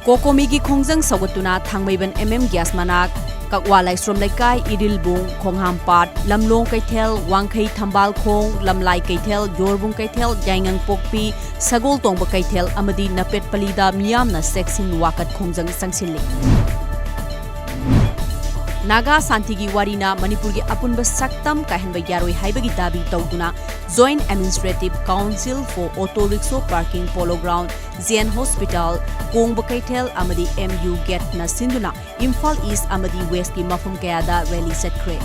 Kokomigi Khongjang Sawatuna Thangmaiban gas Manak Kakwa Laistrom Laikai Idilbung Khonghampat Lamlong Kaitel Wangkai Thambal Khong Lamlai Kaitel Yorbung Kaitel Jaingang Pokpi Sagol Tongba Kaitel Amadi Napet Palida Miyamna Seksin Wakat Khongjang Sangsilli Naga Santigi Warina Manipuri Apunba Saktam Kahenba Yaroi Haibagi Dabi Tauduna Joint Administrative Council for Auto Rickshaw Parking Polo Ground Zian Hospital Kongba Kaitel Amadi MU Gate na Sinduna Imphal East Amadi West ki mafam kayada rally setkre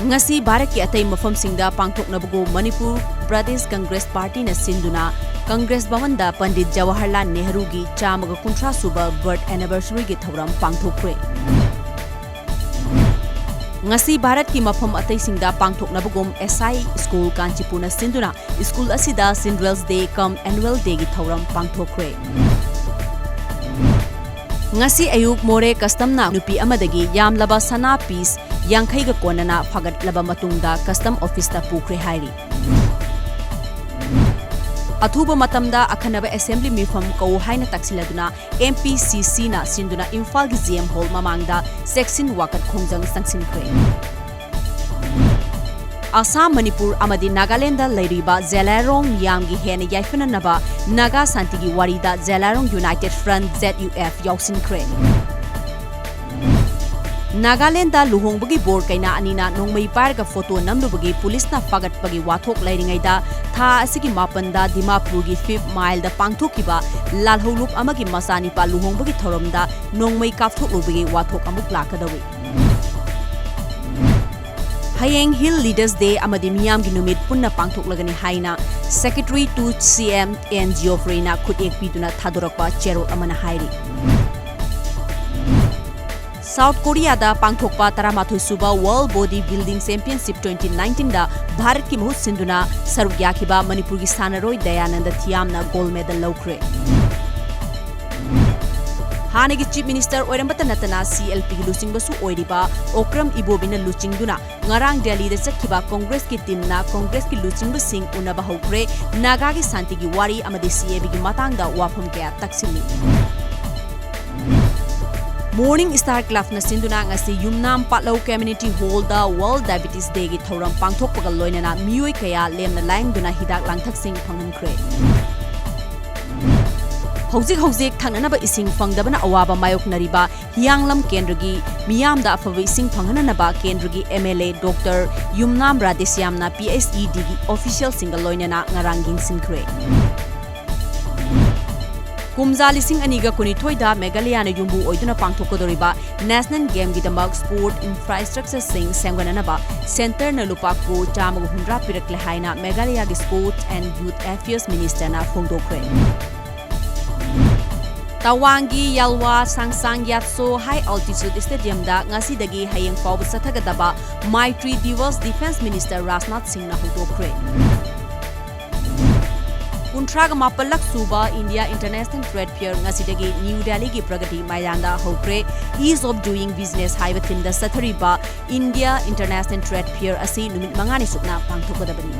Ngasi Bharat ki atay mafam singda pangthoknabugo Manipur Pradesh Congress Party na Sinduna Congress Bhavanda Pandit Jawaharlal Nehru gi chamaga kuntra suba birth anniversary gi thauram pangthokre Ngasi Bharat ki mafam atay singda pangthoknabugom SI School Kanchipur na Sinduna School asida Sindwell's Day cum Annual Day gi thauram pangthokre Ngasi ayuk more custom na nupi amadagi yamlaba sana piece yangkhai ga konana phagat laba matungda custom office ta pukre hairi Athuba matamda akhanaba assembly mifam ko haina taksiladuna MPCC na sinduna Imphal gi GM Hall mamangda section wakat khongjang sangsinkre Assam Manipur amadi Nagaland da leiriba Zelarong yamgi hena yaifananaba Naga Santigi warida Zelarong United Front ZUF yausinkre Nagaland da luhongbagi board kaina anina nongmai parga photo namlubagi police na fagat pagi wathok lairingaida tha asigi mapanda Dimapur gi 5th mile da pangthokiba lalholup amagi masani pa luhongbagi thoromda nongmai kapthoklubagi wathok amuk lakadawi Hayeng Hill Leaders Day amadi miyam gi numit punna pangthoklagani haina Secretary to CM NGO Freina khudek piduna thadorakpa cherol amana hairi South Korea da pangthokpa taramathoi suba World Body Building Championship 2019 da Bharat ki mahut sinduna saruk yakhiba Manipur gi sanaroi Dayananda Thiamna gold medal lawkhre Hanegi Chief Minister oirambata natana CLP gi lusingbasu oiriba Okram Ibobina luchingduna ngarang Delhi da chakhiba Congress ki team na Congress ki luchingba sing unaba hokre Naga gi santi gi wari amadi CAB gi matangda wafam kaya taksili Morning Star Club na sinduna ngasi Yumnam Patlaw Community Hall da World Diabetes Day gi thoram pangthokpaga loinana miyoi kaya lemna laingduna hidak langthaksing phanghankre Hojik thangnanaba ising phangdabana awaba mayoknariba Hianglam Kendragi miyamda afawa ising phanghananaba Kendragi MLA Dr. Yumnam Radesyamna PhD gi official single loinana ngaranging sinkre Kumza lising aniga kunithoi da Meghalaya na yumbu oiduna pangthokkodoriba National Game gi damak sport infrastructure sing sengwananaba center na lupa ko chamagu hundra pirakle haina Meghalaya gi Sports and Youth Affairs Minister na phongdokre Tawangi Yalwa Sangsang Yatso High Altitude Stadium da ngasi dagi hayeng fawba sathagadaba Maitri Divas Defense Minister Rajnath Singh na hudokre Kuntraga mapalak suba India International Trade Fair ngasidagi New Delhi gi pragati mayanda hokre ease of doing business haiba thimda sathariba India International Trade Fair asi numit mangani sukna pangthokadabani